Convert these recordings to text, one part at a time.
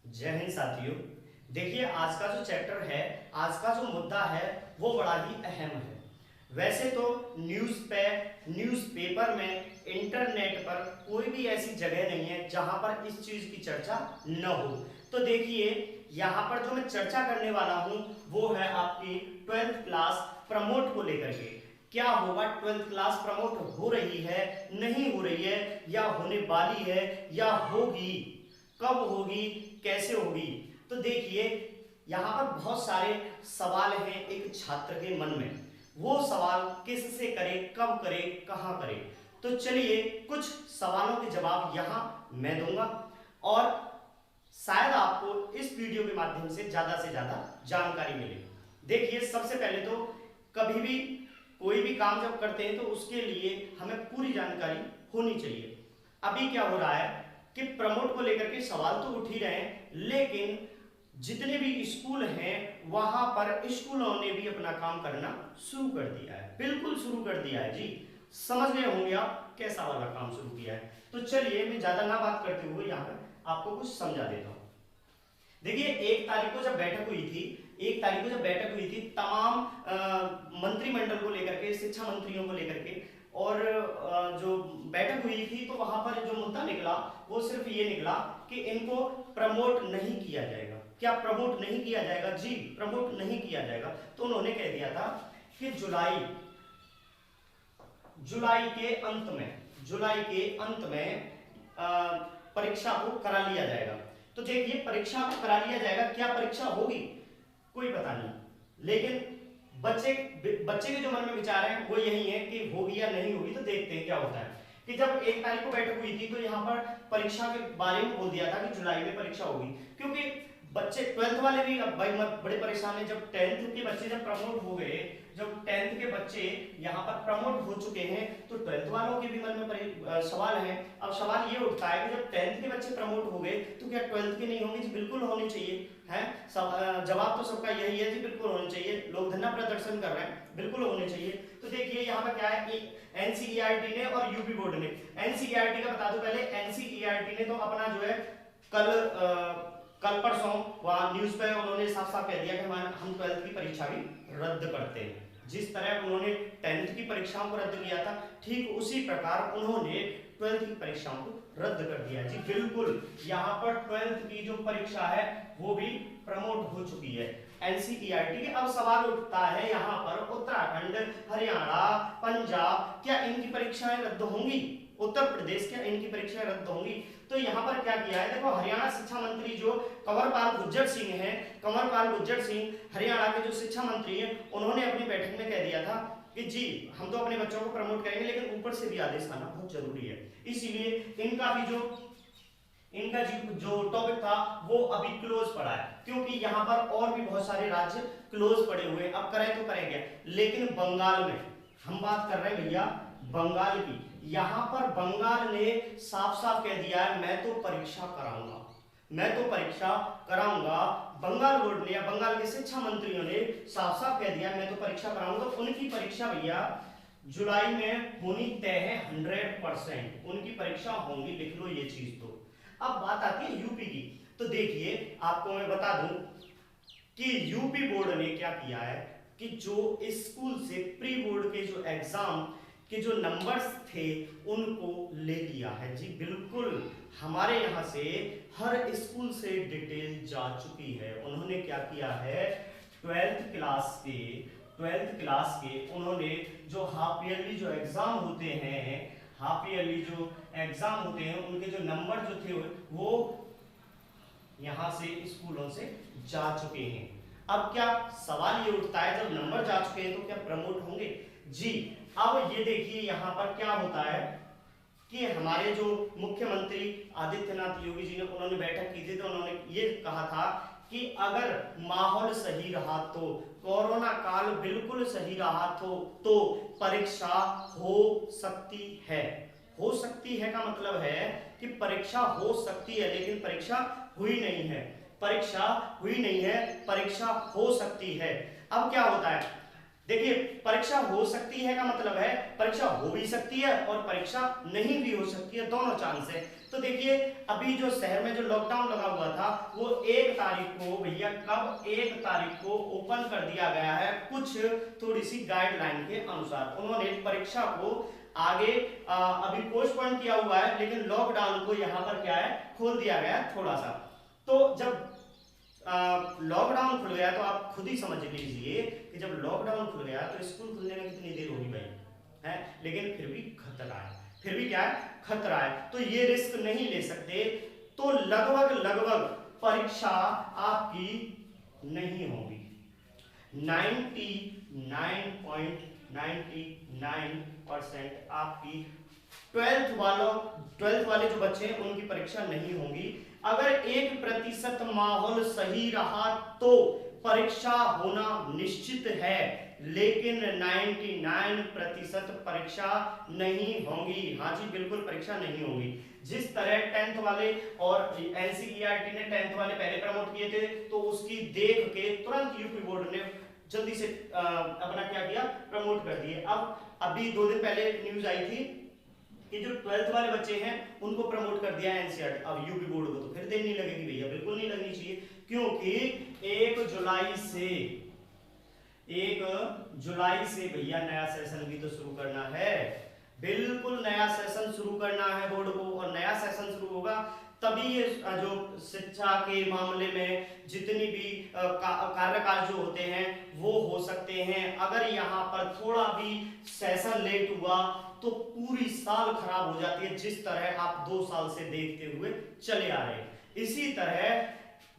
जय हिंद साथियों। देखिए, आज का जो चैप्टर है, आज का जो मुद्दा है वो बड़ा ही अहम है। वैसे तो न्यूज़पेपर में, इंटरनेट पर कोई भी ऐसी जगह नहीं है जहां पर इस चीज की चर्चा न हो। तो देखिए, यहाँ पर जो मैं चर्चा करने वाला हूं वो है आपकी 12th क्लास प्रमोट को लेकर के। क्या होगा, 12th क्लास प्रमोट हो रही है, नहीं हो रही है, या होने वाली है, या होगी, कब होगी, कैसे होगी। तो देखिए, यहाँ पर बहुत सारे सवाल हैं एक छात्र के मन में। वो सवाल किससे करे, कब करे, कहाँ करे। तो चलिए, कुछ सवालों के जवाब यहाँ मैं दूंगा और शायद आपको इस वीडियो के माध्यम से ज्यादा जानकारी मिले। देखिए, सबसे पहले तो कभी भी कोई भी काम जब करते हैं तो उसके लिए हमें पूरी जानकारी होनी चाहिए। अभी क्या हो रहा है कि प्रमोट को लेकर के सवाल तो उठ ही रहे हैं, लेकिन जितने भी स्कूल हैं वहां पर स्कूलों ने भी अपना काम करना शुरू कर दिया है, बिल्कुल शुरू कर दिया है जी। समझ गए होंगे आप कैसा वाला काम शुरू किया है। तो चलिए, मैं ज्यादा ना बात करते हुए यहाँ पर आपको कुछ समझा देता हूँ। देखिए, 1 तारीख को जब बैठक हुई थी, 1 तारीख को जब बैठक हुई थी तमाम मंत्रिमंडल को लेकर के, शिक्षा मंत्रियों को लेकर के, और जो बैठक हुई थी तो वहां पर जो मुद्दा निकला वो सिर्फ ये निकला कि इनको प्रमोट नहीं किया जाएगा। क्या प्रमोट नहीं किया जाएगा? जी, प्रमोट नहीं किया जाएगा। तो उन्होंने कह दिया था कि जुलाई के अंत में परीक्षा को करा लिया जाएगा। तो देखिए, परीक्षा को करा लिया जाएगा, क्या परीक्षा होगी कोई पता नहीं, लेकिन बच्चे बच्चे के जो मन में विचार है वो यही है कि होगी या नहीं होगी। तो देखते हैं क्या होता है। कि जब 1 तारीख को बैठक हुई थी तो यहाँ पर परीक्षा के बारे में बोल दिया था कि जुलाई में परीक्षा होगी, क्योंकि बच्चे 12th वाले भी अब भाई बड़े परेशान है। जब 10th के बच्चे जब प्रमोट हो गए, जब 10th के बच्चे यहाँ पर प्रमोट हो चुके हैं, तो 12th वालों के भी मन में सवाल है। अब सवाल ये उठता है कि जब 10th के बच्चे प्रमोट हो गए तो क्या 12th के नहीं होंगे? जी बिल्कुल होने चाहिए है। जवाब तो सबका यही है जी, बिल्कुल होने चाहिए। लोग धरना प्रदर्शन कर रहे हैं, बिल्कुल होने चाहिए। तो देखिए, यहाँ पर क्या है, एनसीईआरटी ने और यूपी बोर्ड ने, एनसीईआरटी का बता दो पहले। एनसीईआरटी ने तो अपना जो है कल परसों वहां न्यूज पे उन्होंने साफ साफ कह दिया कि हम 12th की परीक्षा भी रद्द करते हैं। जिस तरह उन्होंने 10th की परीक्षाओं को रद्द किया था, ठीक उसी प्रकार उन्होंने 12th की परीक्षाओं को रद्द कर दिया जी, बिल्कुल। यहाँ पर 12th की जो परीक्षा है वो भी प्रमोट हो चुकी है एनसीईआरटी के। अब सवाल उठता है यहाँ पर, उत्तराखंड, हरियाणा, पंजाब, क्या इनकी परीक्षाएं रद्द होंगी? उत्तर प्रदेश, क्या इनकी परीक्षाएं रद्द होंगी? तो यहाँ पर क्या किया है, देखो, हरियाणा शिक्षा मंत्री जो कंवरपाल गुर्जर सिंह हैं, कंवरपाल गुर्जर सिंह हरियाणा के जो शिक्षा मंत्री हैं, उन्होंने अपनी बैठक में कह दिया था कि जी हम तो अपने बच्चों को प्रमोट करेंगे, लेकिन ऊपर से भी आदेश आना बहुत जरूरी है। इसीलिए इनका जो टॉपिक था वो अभी क्लोज पड़ा है, क्योंकि यहाँ पर और भी बहुत सारे राज्य क्लोज पड़े हुए हैं। अब करें तो करेंगे, लेकिन बंगाल में हम बात कर रहे हैं भैया, बंगाल की। यहाँ पर बंगाल ने साफ साफ कह दिया है, मैं तो परीक्षा कराऊंगा। बंगाल बोर्ड ने या बंगाल के शिक्षा मंत्रियों ने साफ साफ कह दिया मैं तो परीक्षा कराऊंगा। तो उनकी परीक्षा भैया जुलाई में होनी तय है, 100% उनकी परीक्षा होंगी, लिख लो ये चीज। तो अब बात आती है यूपी की। तो देखिए, आपको मैं बता दूं कि यूपी बोर्ड ने क्या किया है कि जो स्कूल से प्री बोर्ड के जो एग्जाम के जो नंबर्स थे उनको ले लिया है जी, बिल्कुल। हमारे यहाँ से हर स्कूल से डिटेल जा चुकी है। उन्होंने क्या किया है, 12th क्लास के उन्होंने जो हाफ ईयरली जो एग्जाम होते हैं, उनके जो नंबर जो थे वो यहाँ से स्कूलों से जा चुके हैं। अब क्या सवाल ये उठता है, जब नंबर जा चुके हैं तो क्या प्रमोट होंगे? जी। अब ये देखिए, यहाँ पर क्या होता है कि हमारे जो मुख्यमंत्री आदित्यनाथ योगी जी ने, उन्होंने बैठक की थी तो उन्होंने ये कहा था कि अगर माहौल सही रहा, तो कोरोना काल बिल्कुल सही रहा तो परीक्षा हो सकती है। हो सकती है का मतलब है कि परीक्षा हो सकती है, लेकिन परीक्षा हुई नहीं है, परीक्षा हो सकती है। अब क्या होता है, देखिए परीक्षा हो सकती है का मतलब है परीक्षा हो भी सकती है और परीक्षा नहीं भी हो सकती है, दोनों चांस है। तो देखिए अभी जो शहर में जो लॉकडाउन लगा हुआ था वो 1 तारीख को, भैया कब 1 तारीख को ओपन कर दिया गया है, कुछ थोड़ी सी गाइडलाइन के अनुसार उन्होंने परीक्षा को आगे अभी पोस्टपोन किया हुआ है, लेकिन लॉकडाउन को यहाँ पर क्या है खोल दिया गया थोड़ा सा। तो जब लॉकडाउन खुल गया तो आप खुद ही समझ लीजिए कि जब लॉकडाउन खुल गया तो स्कूल खुलने में कितनी देर होगी भाई, है, लेकिन फिर भी खतरा है, फिर भी क्या है खतरा है, तो ये रिस्क नहीं ले सकते। तो लगभग लगभग परीक्षा आपकी नहीं होगी, 99.99% आपकी 12th वाले जो बच्चे हैं उनकी परीक्षा नहीं होगी। अगर 1% माहौल सही रहा तो परीक्षा होना निश्चित है, लेकिन 99% परीक्षा नहीं होगी। हाँ जी बिल्कुल परीक्षा नहीं होगी। जिस तरह 10th वाले और एनसीईआरटी ने 10th वाले पहले प्रमोट किए थे, तो उसकी देख के तुरंत यूपी बोर्ड ने जल्दी से अपना क्या किया, प्रमोट कर दिए। अब अभी 2 दिन पहले न्यूज आई थी कि जो 12th वाले बच्चे हैं उनको प्रमोट कर दिया एनसीईआरटी। अब यूपी बोर्ड को तो फिर देर नहीं लगेगी भैया, बिल्कुल नहीं लगनी चाहिए, क्योंकि 1 जुलाई से भैया नया सेशन भी तो शुरू करना है, बिल्कुल नया सेशन शुरू करना है बोर्ड को, और नया सेशन शुरू होगा तभी ये जो शिक्षा के मामले में जितनी भी कार्यकाल जो होते हैं वो हो सकते हैं। अगर यहाँ पर थोड़ा भी सेशन लेट हुआ तो पूरी साल खराब हो जाती है, जिस तरह आप 2 साल से देखते हुए चले आ रहे हैं। इसी तरह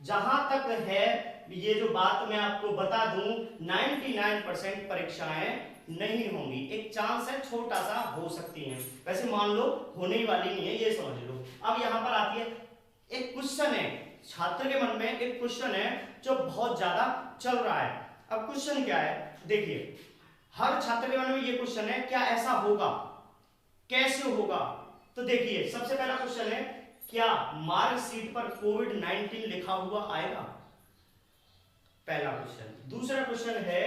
जहां तक है ये जो बात मैं आपको बता दूं, 99% परीक्षाएं नहीं होंगी, एक चांस है छोटा सा हो सकती हैं, वैसे मान लो होने ही वाली नहीं है, ये समझ लो। अब यहां पर आती है एक क्वेश्चन है, छात्र के मन में एक क्वेश्चन है जो बहुत ज्यादा चल रहा है। अब क्वेश्चन क्या है, देखिए हर छात्र के मन में ये क्वेश्चन है, क्या ऐसा होगा, कैसे होगा? तो देखिए सबसे पहला क्वेश्चन है, क्या मार्कशीट पर कोविड-19 लिखा हुआ आएगा? पहला क्वेश्चन। दूसरा क्वेश्चन है,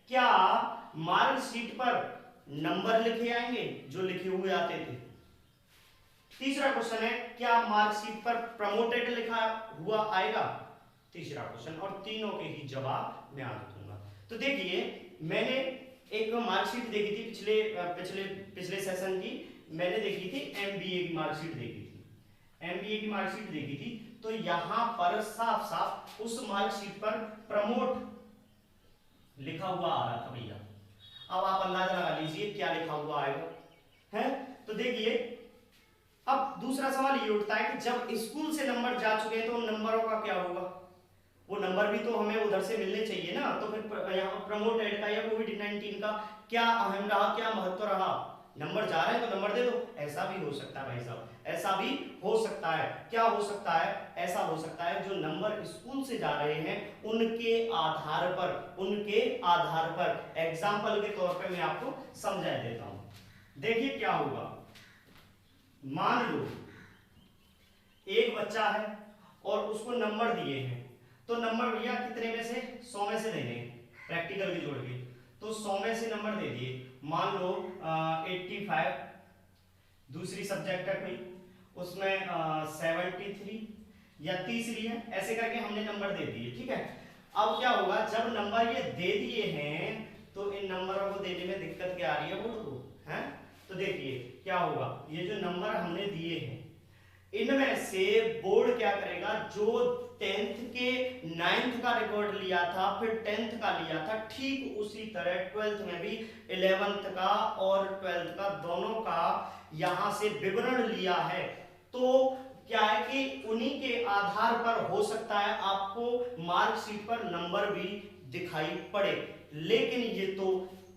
क्या मार्कशीट पर नंबर लिखे आएंगे जो लिखे हुए आते थे? तीसरा क्वेश्चन है, क्या मार्कशीट पर प्रमोटेड लिखा हुआ आएगा? तीसरा क्वेश्चन, और तीनों के ही जवाब मैं आज दूंगा। तो देखिए मैंने एक मार्कशीट देखी थी पिछले सेशन की, मैंने देखी थी एमबीए की मार्कशीट देखी थी, एमबीए की मार्कशीट देखी थी। तो यहां पर साफ साफ उस मार्कशीट पर प्रमोट लिखा हुआ आ रहा था भैया। अब आप अंदाजा लगा लीजिए क्या लिखा हुआ आएगा, है? तो देखिए अब दूसरा सवाल ये उठता है कि जब स्कूल से नंबर जा चुके हैं तो उन नंबरों का क्या होगा? वो नंबर भी तो हमें उधर से मिलने चाहिए ना। तो फिर यहाँ प्रमोटेड का या कोविड-19 का क्या अहम रहा, क्या महत्व रहा? नंबर जा रहे हैं तो नंबर दे दो, ऐसा भी हो सकता है भाई साहब, ऐसा भी हो सकता है। क्या हो सकता है? ऐसा हो सकता है जो नंबर स्कूल से जा रहे हैं उनके आधार पर एग्जाम्पल के तौर पे मैं आपको समझा देता हूं। देखिए क्या होगा, मान लो एक बच्चा है और उसको नंबर दिए हैं, तो नंबर भैया कितने में से? 100 में से देने, प्रैक्टिकल भी जोड़ के, तो 100 में से नंबर दे दिए। मान लो 85, दूसरी सब्जेक्ट है कोई, उसमें 73 या तीसरी है, ऐसे करके हमने नंबर दे दिए, ठीक है। अब क्या होगा, जब नंबर ये दे दिए हैं तो इन नंबरों को देने में दिक्कत क्या आ रही है बोर्ड को, है? तो देखिए क्या होगा, ये जो नंबर हमने दिए हैं इनमें से बोर्ड क्या करेगा, जो 10th के 9th का रिकॉर्ड लिया था, फिर 10th का लिया था, ठीक उसी तरह 12th में भी 11th का और 12th का दोनों का यहां से विवरण लिया है। तो क्या है कि उन्हीं के आधार पर हो सकता है आपको मार्कशीट पर नंबर भी दिखाई पड़े, लेकिन ये तो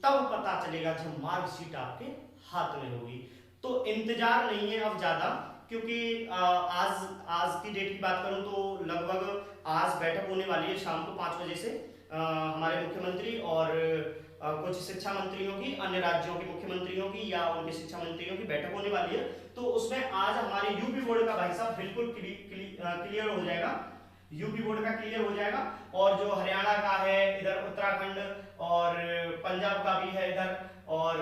तब पता चलेगा जब मार्कशीट आपके हाथ में होगी। तो इंतजार नहीं है अब ज्यादा, क्योंकि आज की डेट की बात करूं तो लगभग आज बैठक होने वाली है शाम को 5 बजे से, हमारे मुख्यमंत्री और कुछ शिक्षा मंत्रियों की, अन्य राज्यों के मुख्यमंत्रियों की या उनके शिक्षा मंत्रियों की बैठक होने वाली है। तो उसमें आज हमारे यूपी बोर्ड का भाई साहब बिल्कुल क्लियर हो जाएगा यूपी बोर्ड का क्लियर हो जाएगा, और जो हरियाणा का है इधर, उत्तराखंड और पंजाब का भी है इधर, और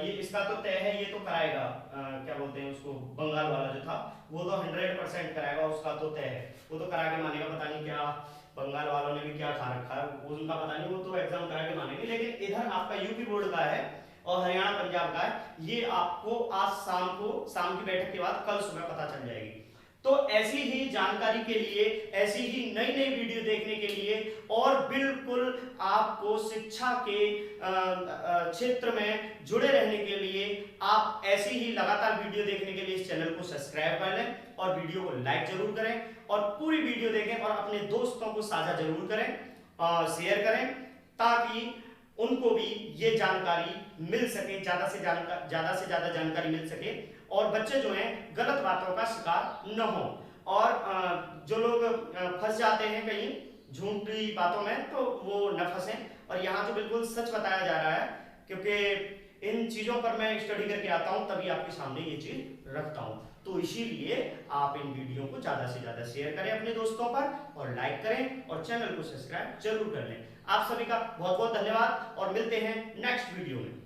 ये इसका तो तय है, ये तो कराएगा, क्या बोलते हैं उसको, बंगाल वाला जो था वो तो 100% कराएगा, उसका तो तय है, वो तो करा के मानेगा। पता नहीं क्या बंगाल वालों ने भी क्या खा रखा है उनका पता नहीं, वो तो एग्जाम करा के मानेंगे। लेकिन इधर आपका यूपी बोर्ड का है और हरियाणा पंजाब का है, ये आपको आज शाम की बैठक के बाद कल सुबह पता चल जाएगी। तो ऐसी ही जानकारी के लिए, ऐसी ही नई नई वीडियो देखने के लिए, और बिल्कुल आपको शिक्षा के क्षेत्र में जुड़े रहने के लिए, आप ऐसी ही लगातार वीडियो देखने के लिए इस चैनल को सब्सक्राइब कर लें, और वीडियो को लाइक जरूर करें, और पूरी वीडियो देखें, और अपने दोस्तों को साझा जरूर करें, शेयर करें, ताकि उनको भी ये जानकारी मिल सके, ज्यादा से ज्यादा जानकारी मिल सके, और बच्चे जो हैं गलत बातों का शिकार न हो, और जो लोग फंस जाते हैं कहीं झूठी बातों में, तो वो न फंसे। और यहाँ तो बिल्कुल सच बताया जा रहा है, क्योंकि इन चीजों पर मैं स्टडी करके आता हूँ, तभी आपके सामने ये चीज रखता हूँ। तो इसीलिए आप इन वीडियो को ज्यादा से ज्यादा शेयर करें अपने दोस्तों पर, और लाइक करें, और चैनल को सब्सक्राइब जरूर कर लें। आप सभी का बहुत बहुत धन्यवाद, और मिलते हैं नेक्स्ट वीडियो में।